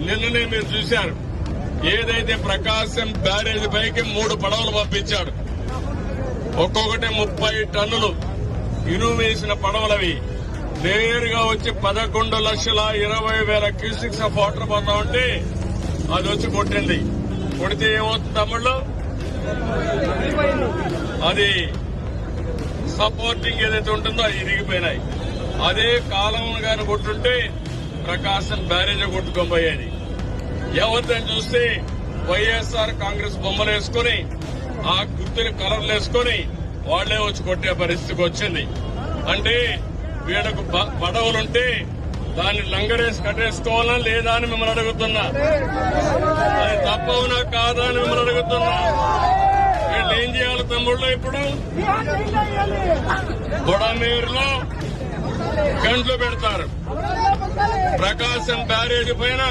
నిన్ననే మీరు చూశారు. ఏదైతే ప్రకాశం బ్యారేజ్ పైకి 3 పడవలు పంపించాడు. ఒక్కొక్కటి 30 టన్నులు ఇనుము వేసిన పడవలవి నేరుగా వచ్చి 11,20,000 క్యూసిక్స్ ఆఫ్ వాటర్ పడతా ఉంటే అది వచ్చి కొట్టింది. కొడితే ఏమవుతుంది తమ్ముళ్ళు? అది సపోర్టింగ్ ఏదైతే ఉంటుందో అది ఇరిగిపోయినాయి. అదే కాలం గాని కొట్టుంటే ప్రకాశం బ్యారేజ్ కొట్టుకోబోయేది. ఎవరిని చూస్తే వైఎస్ఆర్ కాంగ్రెస్ బొమ్మలు వేసుకుని ఆ గుర్తుని కలర్లు వేసుకుని వాళ్లే వచ్చి కొట్టే పరిస్థితికి వచ్చింది. అంటే వీళ్ళకు పడవలుంటే దాన్ని లంగరేసి కట్టేసుకోవాలా లేదా అని మిమ్మల్ని అడుగుతున్నా. అది తప్పవునా కాదా అని మిమ్మల్ని అడుగుతున్నా. వీళ్ళు ఏం చేయాలి తమ్ముళ్ళు? ఇప్పుడు బుడమేరులో గంటలు పెడతారు. ప్రకాశం బ్యారేజ్ పైన